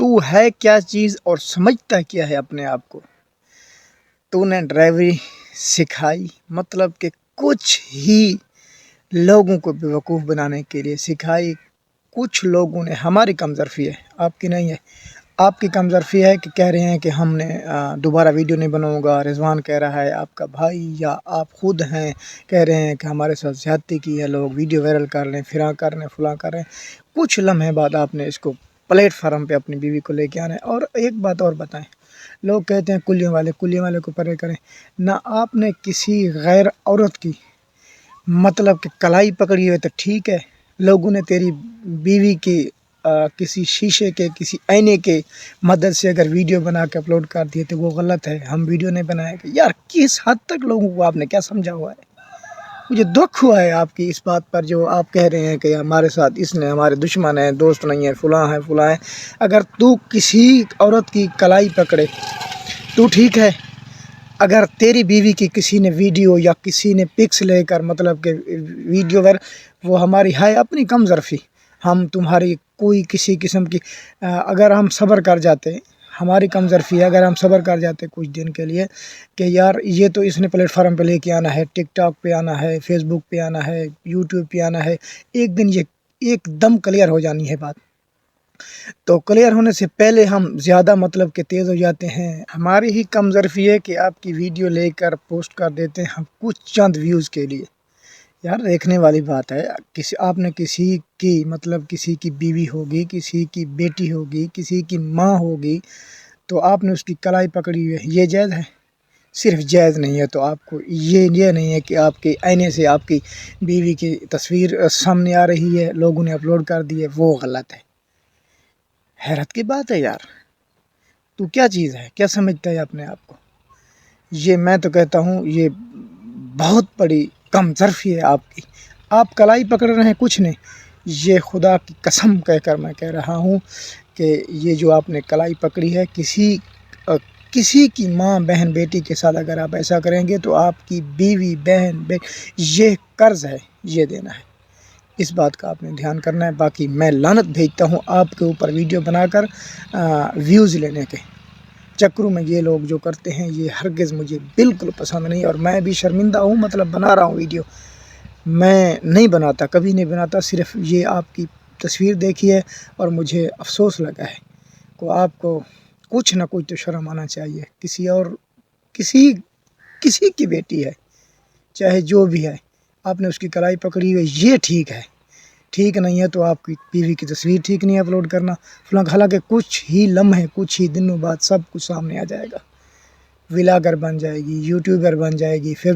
تو ہے کیا چیز اور سمجھتا کیا ہے اپنے آپ کو؟ تو نے ڈرائیوری سکھائی، مطلب کہ کچھ ہی لوگوں کو بیوقوف بنانے کے لیے سکھائی. کچھ لوگوں نے، ہماری کم ظرفی ہے، آپ کی نہیں ہے. آپ کی کم ظرفی ہے کہ کہہ رہے ہیں کہ ہم نے دوبارہ ویڈیو نہیں بناؤں گا. رضوان کہہ رہا ہے، آپ کا بھائی یا آپ خود ہیں کہہ رہے ہیں کہ ہمارے ساتھ زیادتی کی ہے، لوگ ویڈیو وائرل کر لیں، فراں کر لیں، فلاں کر رہے ہیں. کچھ لمحے بعد آپ نے اس کو پلیٹ فارم پہ اپنی بیوی کو لے کے آنا ہے. اور ایک بات اور بتائیں، لوگ کہتے ہیں کلیوں والے کو پرے کریں. نہ آپ نے کسی غیر عورت کی مطلب کہ کلائی پکڑی ہوئے تو ٹھیک ہے. لوگوں نے تیری بیوی کی کسی شیشے کے، کسی آئینے کے مدد سے اگر ویڈیو بنا کے اپلوڈ کر دیے تو وہ غلط ہے. ہم ویڈیو نہیں بنائے گے. یار کس حد تک لوگوں کو آپ نے کیا سمجھا ہوا ہے؟ مجھے دکھ ہوا ہے آپ کی اس بات پر جو آپ کہہ رہے ہیں کہ ہمارے ساتھ اس نے، ہمارے دشمن ہیں، دوست نہیں ہے، فلاں ہے فلاں ہے. اگر تو کسی عورت کی کلائی پکڑے تو ٹھیک ہے. اگر تیری بیوی کی کسی نے ویڈیو یا کسی نے پکس لے کر مطلب کہ ویڈیو وہ ہماری ہے اپنی کم ظرفی. ہم تمہاری کوئی کسی قسم کی اگر ہم صبر کر جاتے، ہماری کم ظرفی ہے، اگر ہم صبر کر جاتے کچھ دن کے لیے کہ یار یہ تو اس نے پلیٹ فارم پہ لے کے آنا ہے، ٹک ٹاک پہ آنا ہے، فیس بک پہ آنا ہے، یوٹیوب پہ آنا ہے، ایک دن یہ ایک دم کلیئر ہو جانی ہے بات. تو کلیئر ہونے سے پہلے ہم زیادہ مطلب کہ تیز ہو جاتے ہیں. ہماری ہی کم ظرفی ہے کہ آپ کی ویڈیو لے کر پوسٹ کر دیتے ہیں ہم کچھ چند ویوز کے لیے. یار دیکھنے والی بات ہے. آپ نے کسی کی مطلب کسی کی بیوی ہوگی، کسی کی بیٹی ہوگی، کسی کی ماں ہوگی، تو آپ نے اس کی کلائی پکڑی ہوئی ہے، یہ جائز ہے؟ صرف جائز نہیں ہے تو آپ کو یہ نہیں ہے کہ آپ کے آئینے سے آپ کی بیوی کی تصویر سامنے آ رہی ہے، لوگوں نے اپلوڈ کر دی ہے، وہ غلط ہے. حیرت کی بات ہے یار. تو کیا چیز ہے؟ کیا سمجھتا ہے اپنے آپ کو؟ یہ میں تو کہتا ہوں یہ بہت بڑی کم ظرفی ہے آپ کی. آپ کلائی پکڑ رہے ہیں، کچھ نہیں. یہ خدا کی قسم کہہ کر میں کہہ رہا ہوں کہ یہ جو آپ نے کلائی پکڑی ہے، کسی کی ماں، بہن، بیٹی کے ساتھ اگر آپ ایسا کریں گے تو آپ کی بیوی، بہن، یہ قرض ہے، یہ دینا ہے. اس بات کا آپ نے دھیان کرنا ہے. باقی میں لعنت بھیجتا ہوں آپ کے اوپر ویڈیو بنا کر ویوز لینے کے چکروں میں. یہ لوگ جو کرتے ہیں یہ ہرگز مجھے بالکل پسند نہیں، اور میں بھی شرمندہ ہوں. مطلب بنا رہا ہوں ویڈیو، میں نہیں بناتا، کبھی نہیں بناتا. صرف یہ آپ کی تصویر دیکھی ہے اور مجھے افسوس لگا ہے کہ آپ کو کچھ نہ کچھ تو شرم آنا چاہیے. کسی کی بیٹی ہے، چاہے جو بھی ہے، آپ نے اس کی کلائی پکڑی ہوئی، یہ ٹھیک ہے. ٹھیک نہیں ہے تو آپ کی بیوی کی تصویر ٹھیک نہیں ہے اپلوڈ کرنا فلاں. حالانکہ کچھ ہی لمحے، کچھ ہی دنوں بعد سب کچھ سامنے آ جائے گا. ولاگر بن جائے گی، یوٹیوبر بن جائے گی، پھر